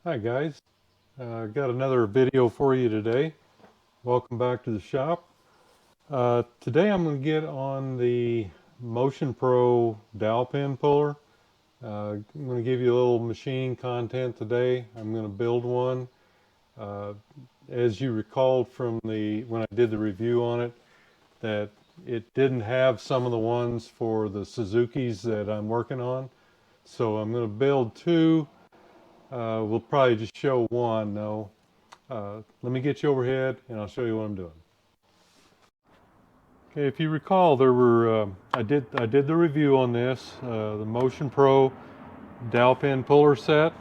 Hi guys, got another video for you today. Welcome back to the shop. Today I'm going to get on the Motion Pro dowel pin puller. I'm going to give you a little machining content today. I'm going to build one. Uh, as you recalled from when I did the review on it, that it didn't have some of the ones for the Suzukis that I'm working on. So I'm going to build two. We'll probably just show one though. Let me get you overhead and I'll show you what I'm doing. Okay, if you recall, there were I did the review on this, the Motion Pro dowel pin puller set,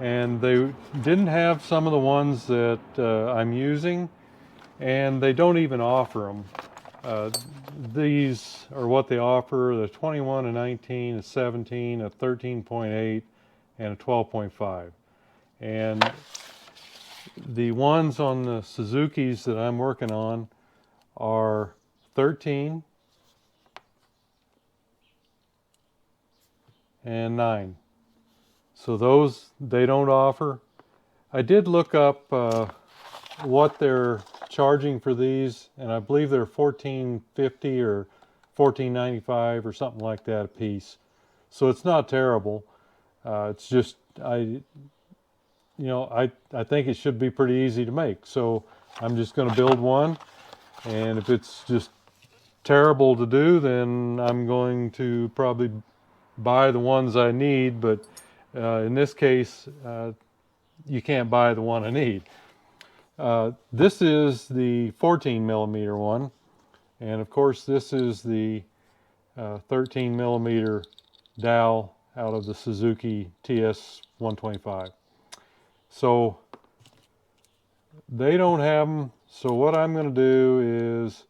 and they didn't have some of the ones that I'm using, and they don't even offer them. Uh, these are what they offer: the 21, a 19, a 17, a 13.8, and a 12.5. And the ones on the Suzukis that I'm working on are 13 and 9. So those they don't offer. I did look up what they're charging for these, and I believe they're $14.50 or $14.95 or something like that a piece. So it's not terrible. It's just I think it should be pretty easy to make. So I'm just going to build one, and if it's just terrible to do, then I'm going to probably buy the ones I need. But in this case, you can't buy the one I need. This is the 14 millimeter one, and of course this is the 13 millimeter dowel out of the Suzuki TS 125. So they don't have them. So what I'm going to do is,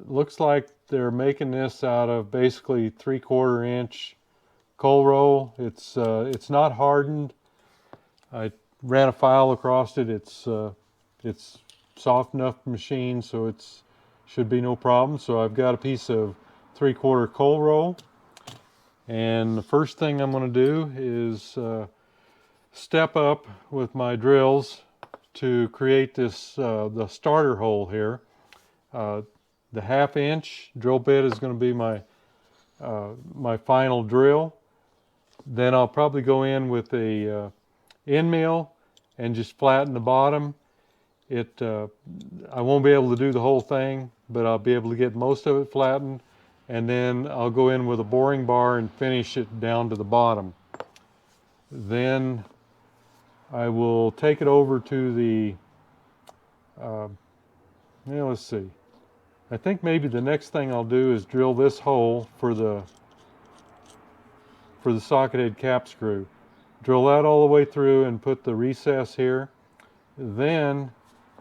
looks like they're making this out of basically 3/4 inch coal roll. It's not hardened. I ran a file across it. It's soft enough machine, so it's should be no problem. So I've got a piece of 3/4 coal roll, and the first thing I'm going to do is step up with my drills to create this the starter hole here. The 1/2 inch drill bit is going to be my final drill. Then I'll probably go in with a end mill and just flatten the bottom. I won't be able to do the whole thing, but I'll be able to get most of it flattened, and then I'll go in with a boring bar and finish it down to the bottom. Then I will take it over to the let's see. I think maybe the next thing I'll do is drill this hole for the socket head cap screw. Drill that all the way through and put the recess here. Then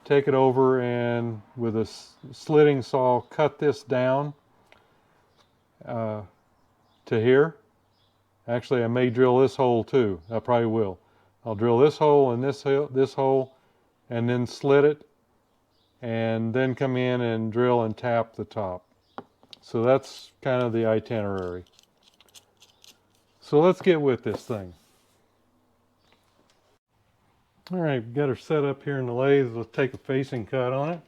take it over and with a slitting saw cut this down to here. Actually, I may drill this hole too. I probably will. I'll drill this hole and this hole, and then slit it, and then come in and drill and tap the top. So that's kind of the itinerary. So let's get with this thing. All right, got her set up here in the lathe. Let's take a facing cut on it.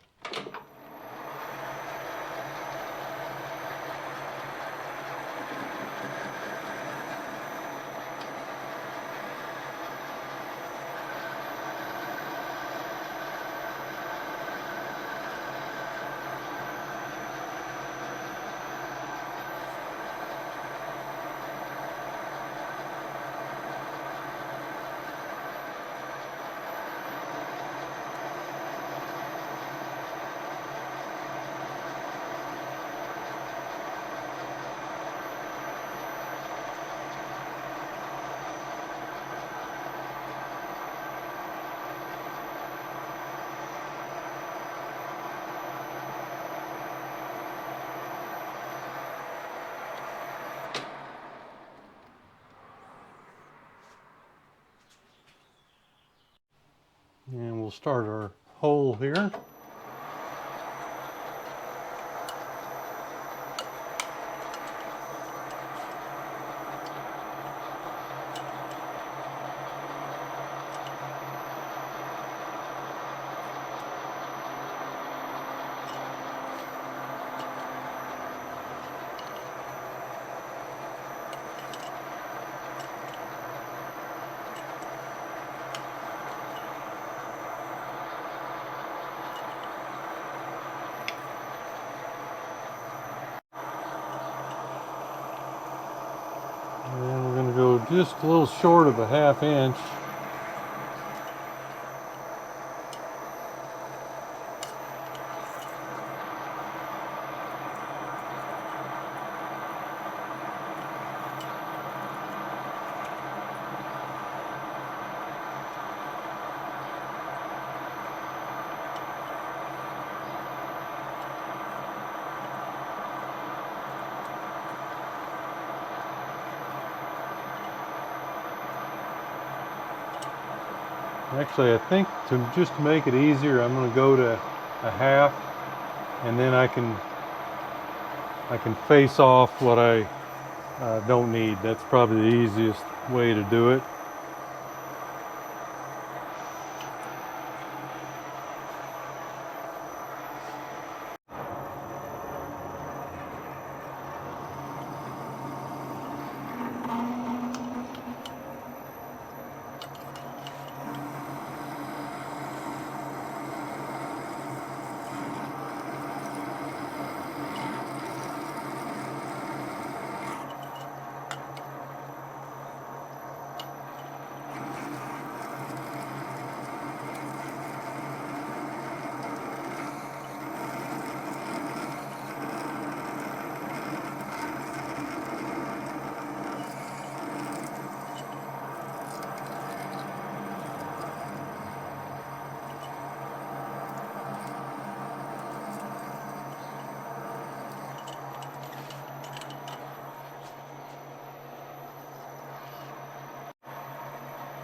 And we'll start our hole here. And we're going to go just a little short of a 1/2 inch. Actually, I think just to make it easier, I'm going to go to a 1/2, and then I can face off what I don't need. That's probably the easiest way to do it.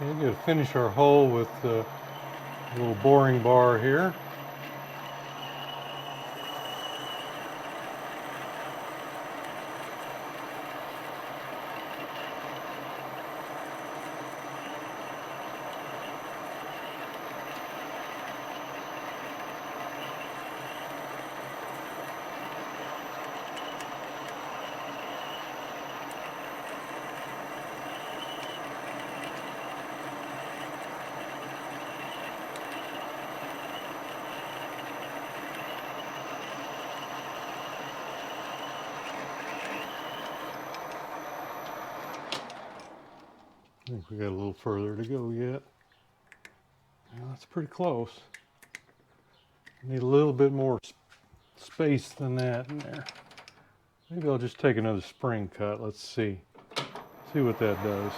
Okay, we're going to finish our hole with a little boring bar here. I think we got a little further to go yet. Well, that's pretty close. Need a little bit more space than that in there. Maybe I'll just take another spring cut. Let's see what that does.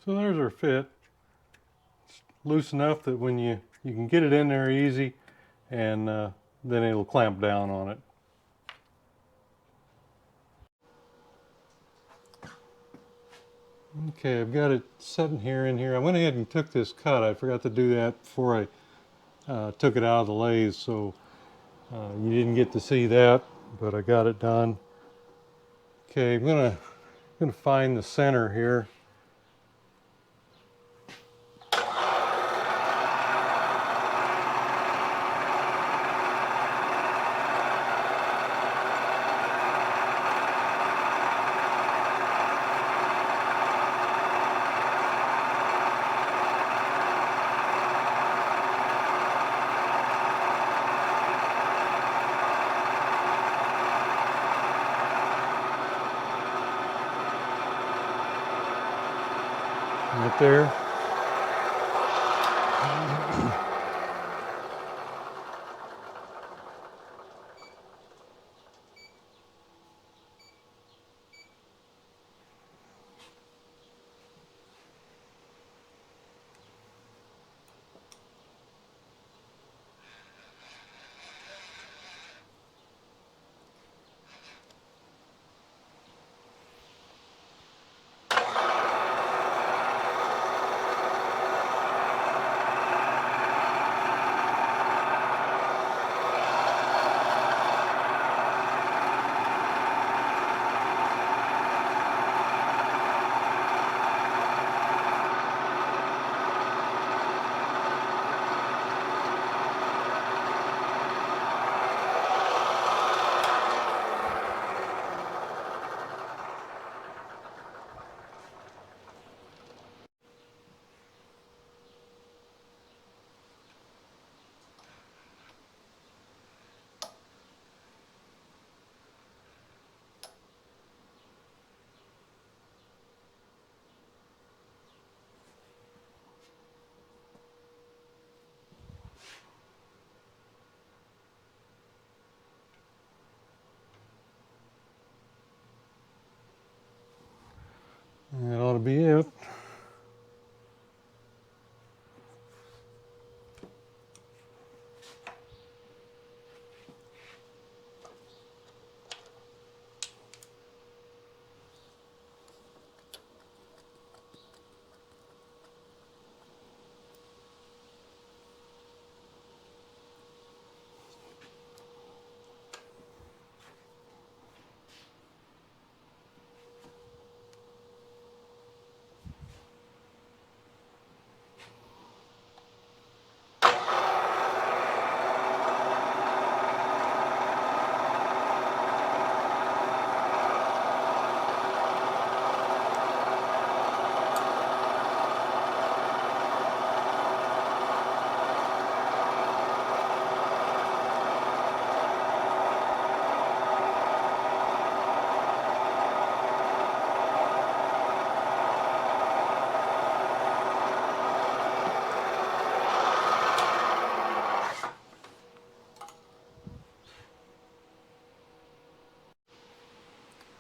So there's our fit. It's loose enough that when you can get it in there easy, and then it'll clamp down on it. Okay, I've got it sitting here in here. I went ahead and took this cut. I forgot to do that before I took it out of the lathe, so you didn't get to see that, but I got it done. Okay, I'm gonna find the center here. Right there.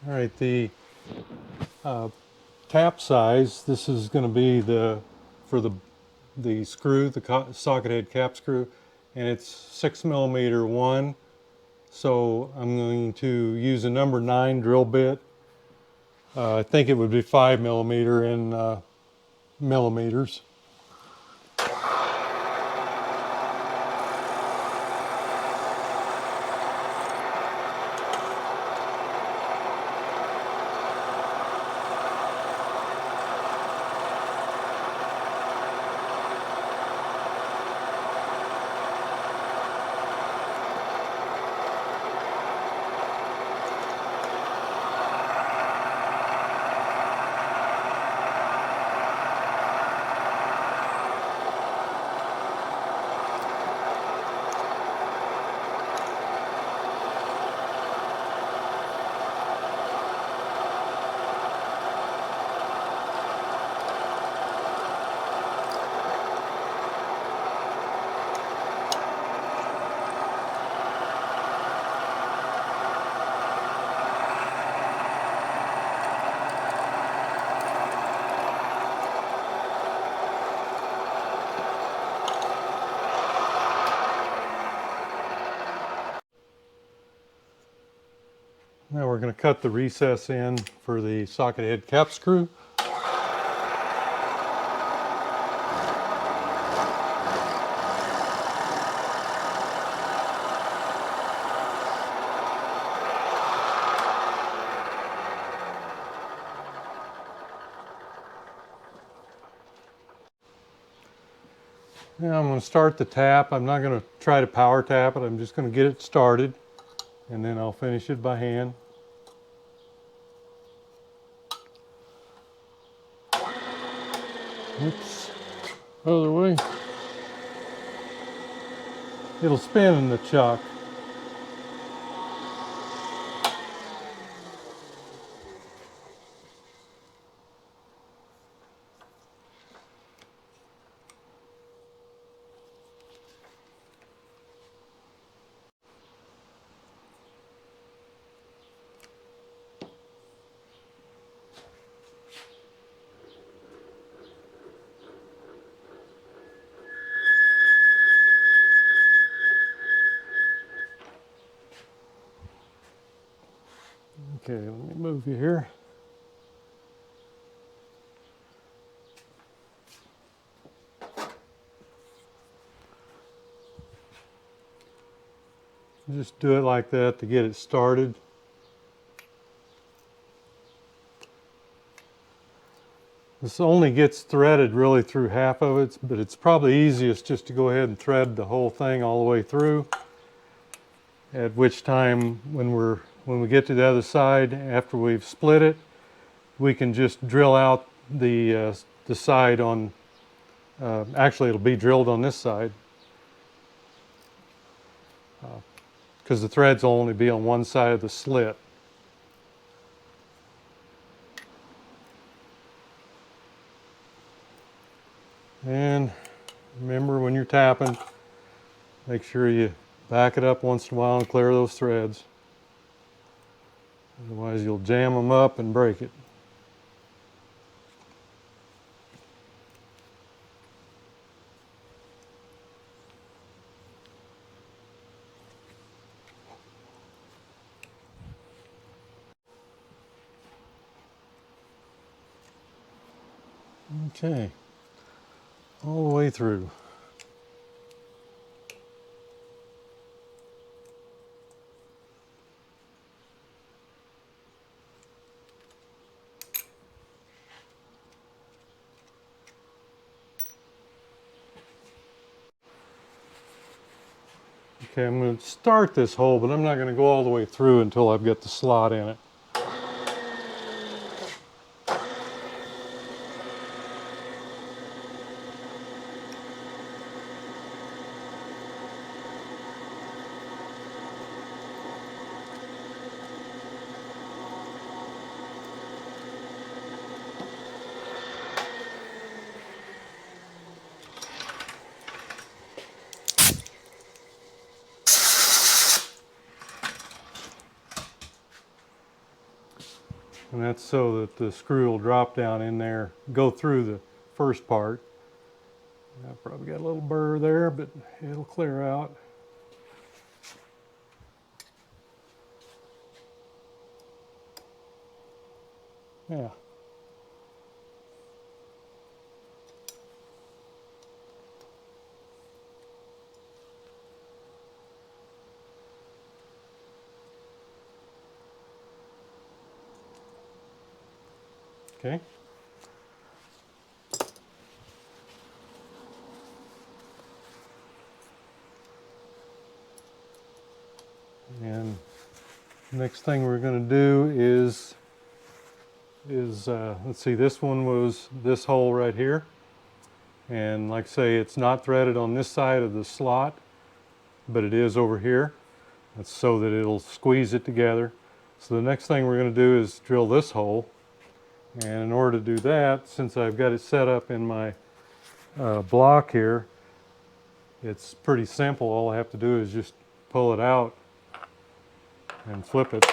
All right, the tap size, this is going to be for the screw, the socket head cap screw, and it's 6mm 1. So I'm going to use a number 9 drill bit. I think it would be 5mm in millimeters. Now we're going to cut the recess in for the socket head cap screw. Now I'm going to start the tap. I'm not going to try to power tap it. I'm just going to get it started, and then I'll finish it by hand. Oops, other way. It'll spin in the chuck. Okay, let me move you here. Just do it like that to get it started. This only gets threaded really through half of it, but it's probably easiest just to go ahead and thread the whole thing all the way through. At which time, when we get to the other side, after we've split it, we can just drill out the side on. Actually, it'll be drilled on this side because the threads will only be on one side of the slit. And remember, when you're tapping, make sure you back it up once in a while and clear those threads. Otherwise, you'll jam them up and break it. Okay, all the way through. Okay, I'm going to start this hole, but I'm not going to go all the way through until I've got the slot in it. And that's so that the screw will drop down in there, go through the first part. I probably got a little burr there, but it'll clear out. Yeah. Okay. And next thing we're going to do is let's see, this one was this hole right here. And like I say, it's not threaded on this side of the slot, but it is over here. That's so that it'll squeeze it together. So the next thing we're going to do is drill this hole. And in order to do that, since I've got it set up in my block here, it's pretty simple. All I have to do is just pull it out and flip it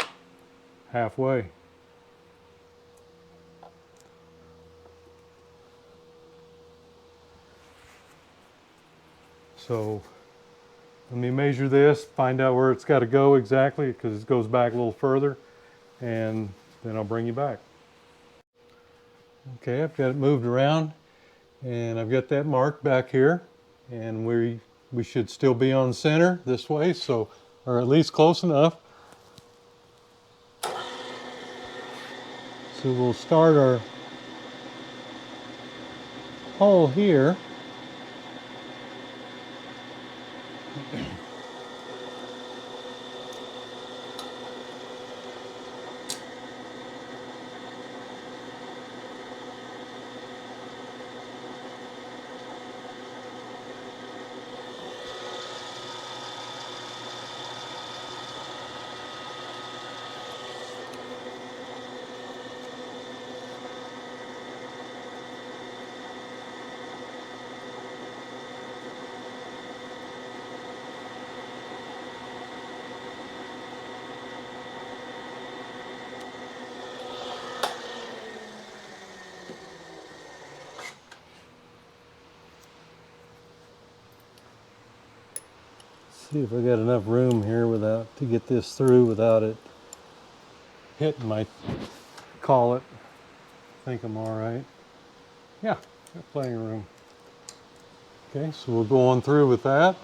halfway. So let me measure this, find out where it's got to go exactly, because it goes back a little further, and then I'll bring you back. Okay, I've got it moved around, and I've got that marked back here, and we should still be on center this way, so, or at least close enough. So we'll start our hole here. See if I got enough room here to get this through without it hitting my collet. I think I'm all right. Yeah, got plenty of room. Okay, so we'll go on through with that.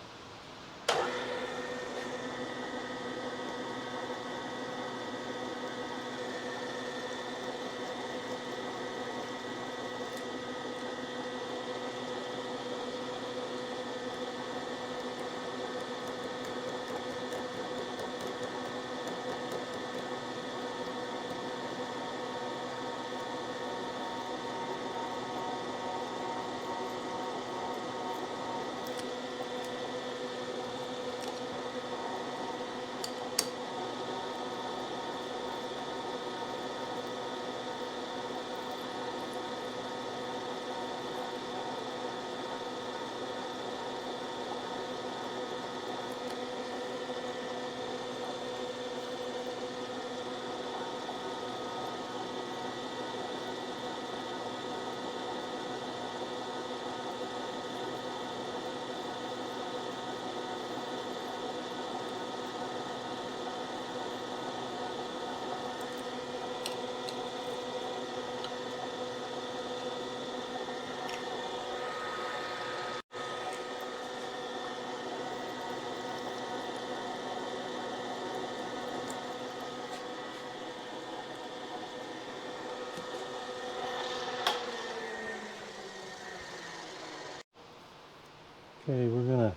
Okay, we're going to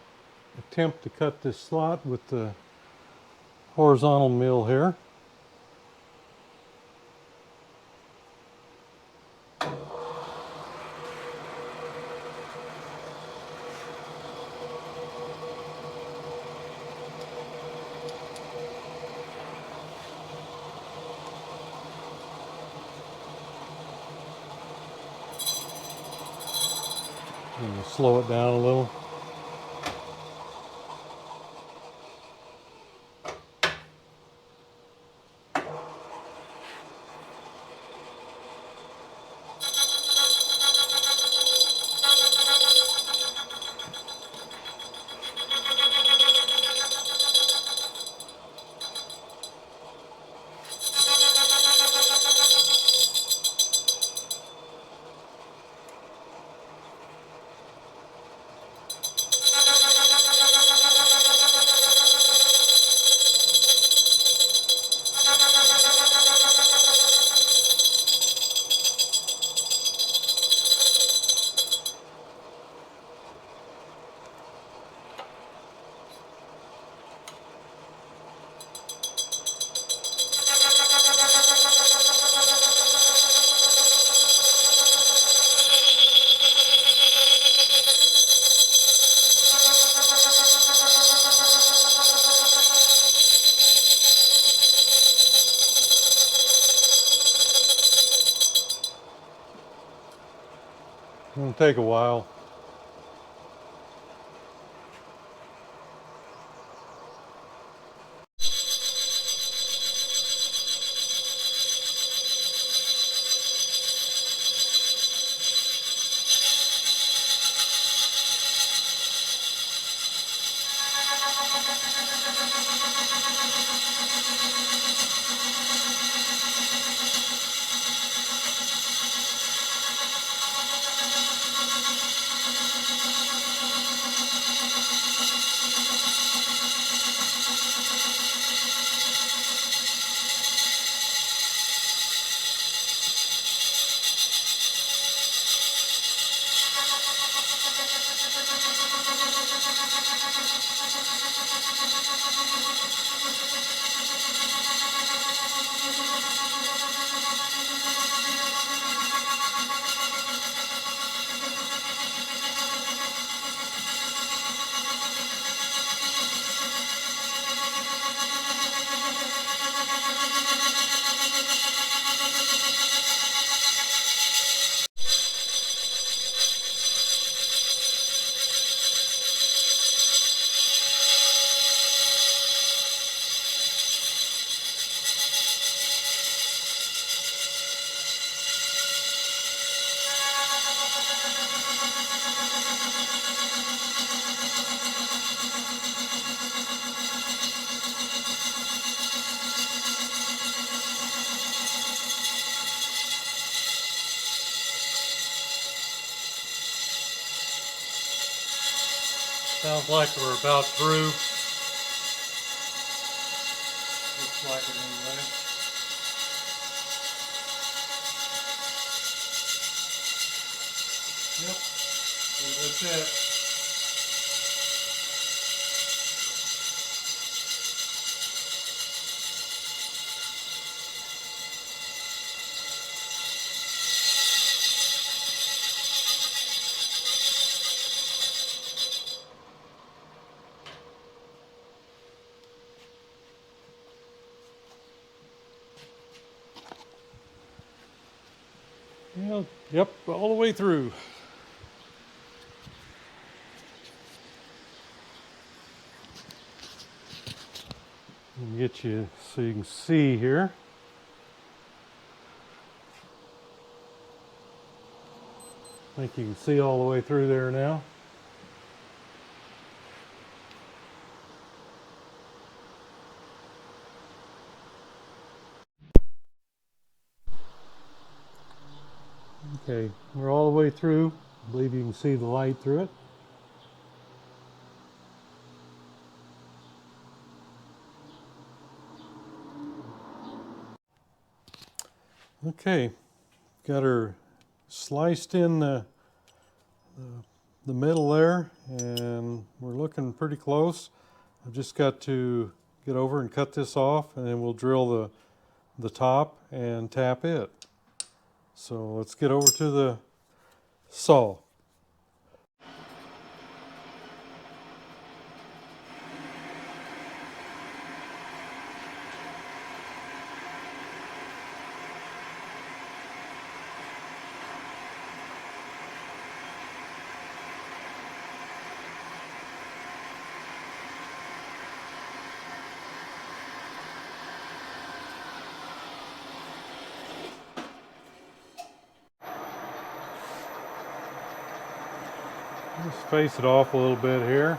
attempt to cut this slot with the horizontal mill here. And we'll slow it down a little. It'll take a while. Sounds like we're about through. Looks like it anyway. Yep, so that's it. Yeah, yep, all the way through. Let me get you so you can see here. I think you can see all the way through there now. Okay, we're all the way through. I believe you can see the light through it. Okay, got her sliced in the middle there, and we're looking pretty close. I've just got to get over and cut this off, and then we'll drill the top and tap it. So let's get over to the saw. Just face it off a little bit here.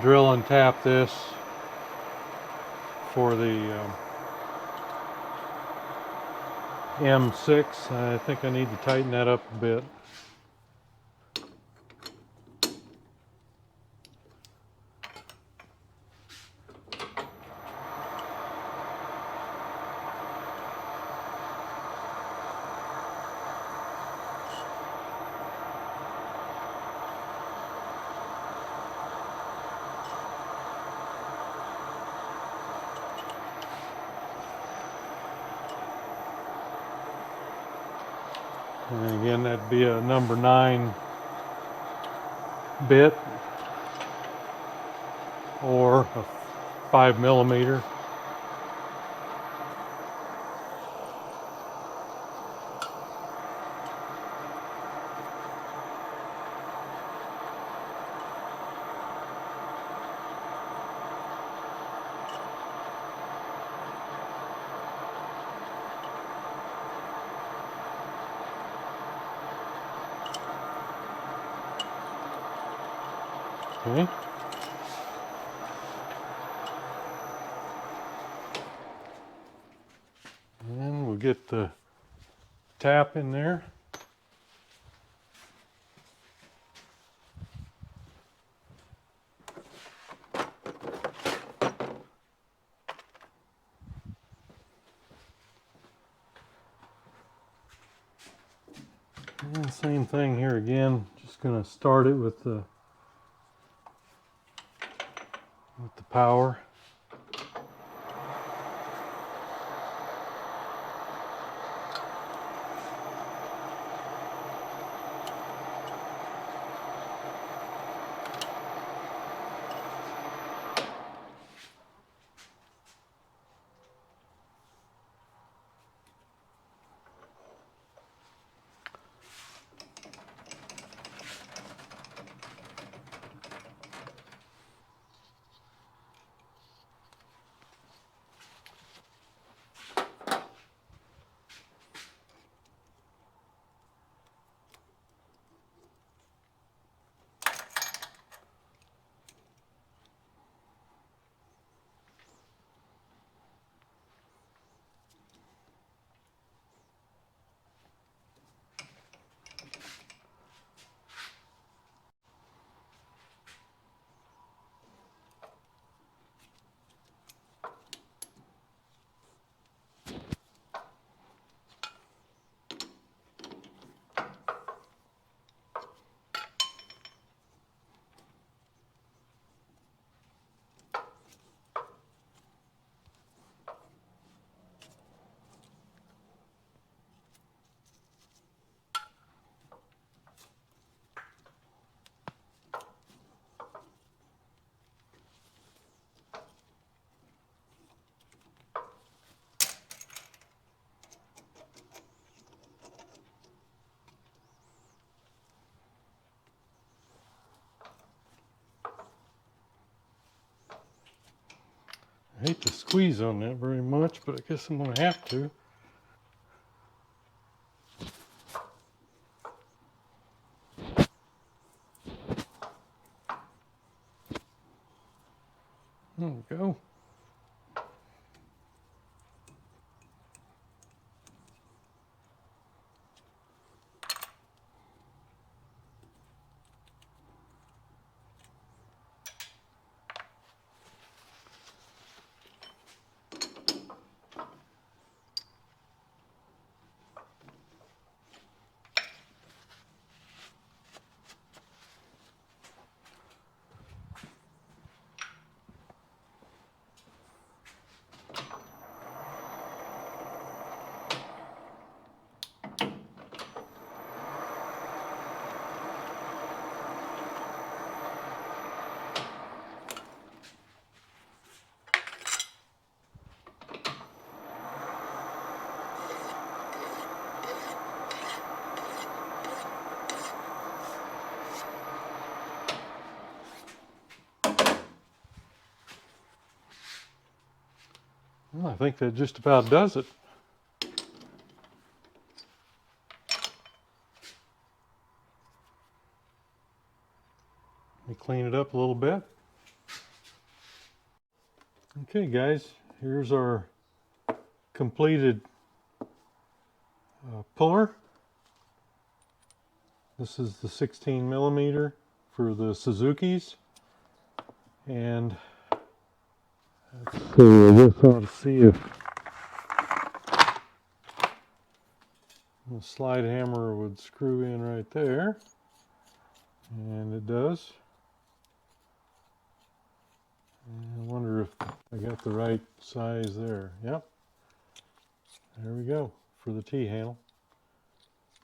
drill and tap this for the M6. I think I need to tighten that up a bit. And again, that'd be a number 9 bit or a 5mm. Okay. And we'll get the tap in there. And same thing here again. Just going to start it with the power. I hate to squeeze on that very much, but I guess I'm going to have to. There we go. Well, I think that just about does it. Let me clean it up a little bit. Okay guys, here's our completed puller. This is the 16 millimeter for the Suzukis, and so this ought to see if the slide hammer would screw in right there, and it does. And I wonder if I got the right size there. Yep, there we go for the T-handle.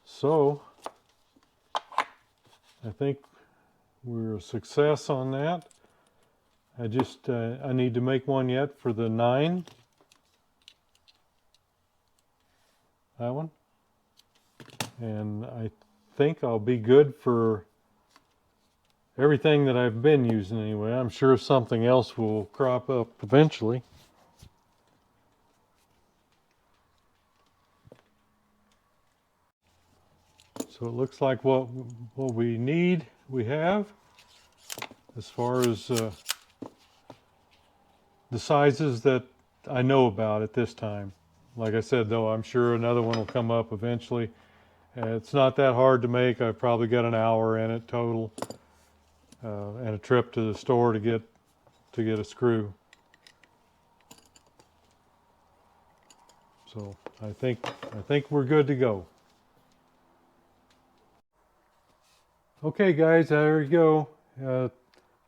So I think we're a success on that. I just I need to make one yet for the 9. That one. And I think I'll be good for everything that I've been using anyway. I'm sure something else will crop up eventually. So it looks like what we need, we have, as far as the sizes that I know about at this time. Like I said, though, I'm sure another one will come up eventually. It's not that hard to make. I've probably got an hour in it total, and a trip to the store to get a screw. So I think we're good to go. Okay, guys, there you go.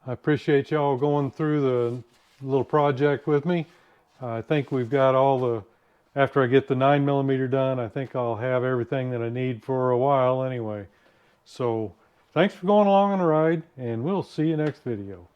I appreciate y'all going through the little project with me. I think we've got all the, after I get the 9 millimeter done, I think I'll have everything that I need for a while anyway. So thanks for going along on the ride, and we'll see you next video.